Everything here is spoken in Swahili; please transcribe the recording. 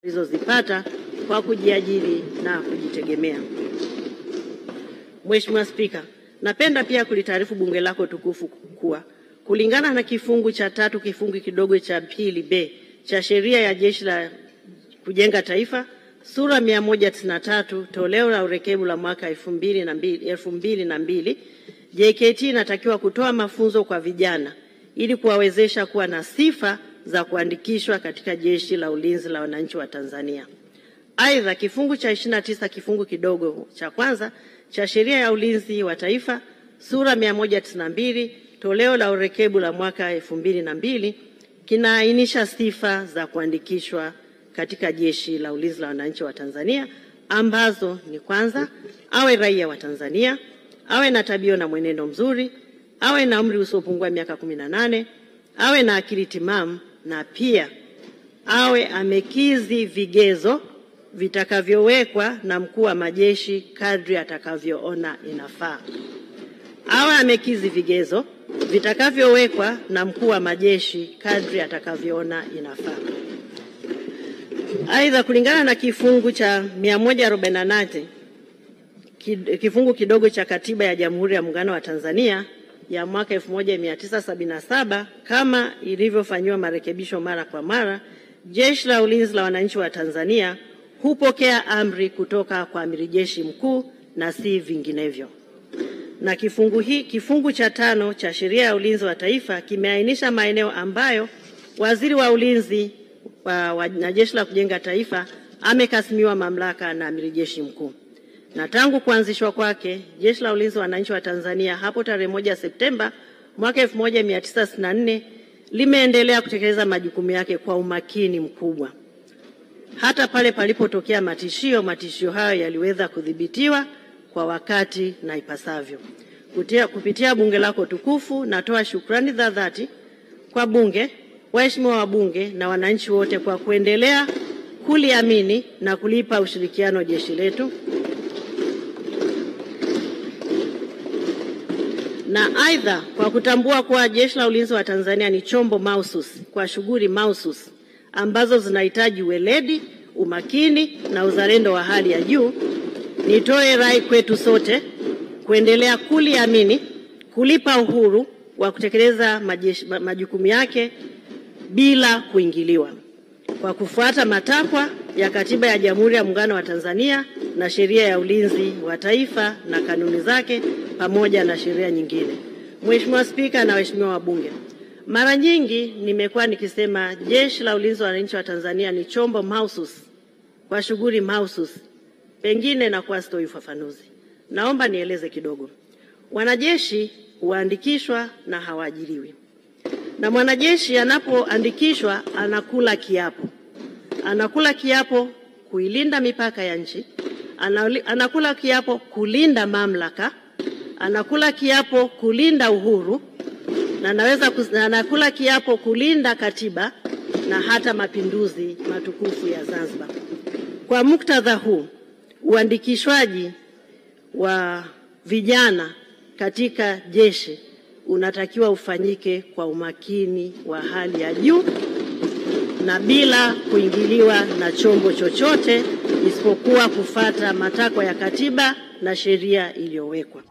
zilizozipata kwa kujiajiri na kujitegemea. Mheshimiwa Spika, napenda pia kulitaarifu bunge lako tukufu kuwa kulingana na kifungu cha 3 kifungu kidogo cha 2B cha sheria ya Jeshi la Kujenga Taifa sura 193 toleo la urekebu la mwaka 2002, JKT inatakiwa kutoa mafunzo kwa vijana ili kuwawezesha kuwa na sifa za kuandikishwa katika Jeshi la Ulinzi la Wananchi wa Tanzania. Aidha, kifungu cha 29 kifungu kidogo cha kwanza cha sheria ya ulinzi wa taifa sura 192 toleo la urekebu la mwaka 2002 kinaainisha sifa za kuandikishwa katika Jeshi la Ulinzi la Wananchi wa Tanzania ambazo ni kwanza, awe raia wa Tanzania, awe na tabia na mwenendo mzuri, awe na umri usiopungua miaka 18, awe na akili timamu na pia awe amekizi vigezo vitakavyowekwa na mkuu wa majeshi kadri atakavyoona inafaa. Awe amekizi vigezo vitakavyowekwa na mkuu wa majeshi kadri atakavyoona inafaa. Aidha, kulingana na kifungu cha 148 kifungu kidogo cha Katiba ya Jamhuri ya Muungano wa Tanzania ya mwaka 1977 kama ilivyofanywa marekebisho mara kwa mara, Jeshi la Ulinzi la Wananchi wa Tanzania hupokea amri kutoka kwa Amiri Jeshi Mkuu na si vinginevyo. Na kifungu cha 5 cha sheria ya ulinzi wa taifa kimeainisha maeneo ambayo Waziri wa Ulinzi na Jeshi la Kujenga Taifa amekasimiwa mamlaka na Amiri Jeshi Mkuu. Na tangu kuanzishwa kwake, Jeshi la Ulinzi wa Wananchi wa Tanzania hapo tarehe 1 Septemba mwaka 1964 limeendelea kutekeleza majukumu yake kwa umakini mkubwa. Hata pale palipotokea matishio hayo yaliweza kudhibitiwa kwa wakati na ipasavyo. Kupitia bunge lako tukufu, natoa shukrani za dhati kwa bunge, waheshimiwa wabunge na wananchi wote kwa kuendelea kuliamini na kulipa ushirikiano jeshi letu. Na aidha, kwa kutambua kuwa Jeshi la Ulinzi wa Tanzania ni chombo mahususi kwa shughuli mahususi ambazo zinahitaji weledi, umakini na uzalendo wa hali ya juu, nitoe rai kwetu sote kuendelea kuliamini, kulipa uhuru wa kutekeleza majukumu yake bila kuingiliwa, kwa kufuata matakwa ya Katiba ya Jamhuri ya Muungano wa Tanzania na sheria ya ulinzi wa taifa na kanuni zake pamoja na sheria nyingine. Mheshimiwa Spika na waheshimiwa wabunge, mara nyingi nimekuwa nikisema Jeshi la Ulinzi wa Wananchi wa Tanzania ni chombo mahususi kwa shughuli mahususi. Pengine na kwa sitoi ufafanuzi, naomba nieleze kidogo. Wanajeshi huandikishwa na hawaajiriwi. Na mwanajeshi anapoandikishwa anakula kiapo. Anakula kiapo kuilinda mipaka ya nchi, anakula kiapo kulinda mamlaka, anakula kiapo kulinda uhuru, na anakula kiapo kulinda katiba na hata mapinduzi matukufu ya Zanzibar. Kwa muktadha huu, uandikishwaji wa vijana katika jeshi unatakiwa ufanyike kwa umakini wa hali ya juu na bila kuingiliwa na chombo chochote isipokuwa kufuata matakwa ya katiba na sheria iliyowekwa.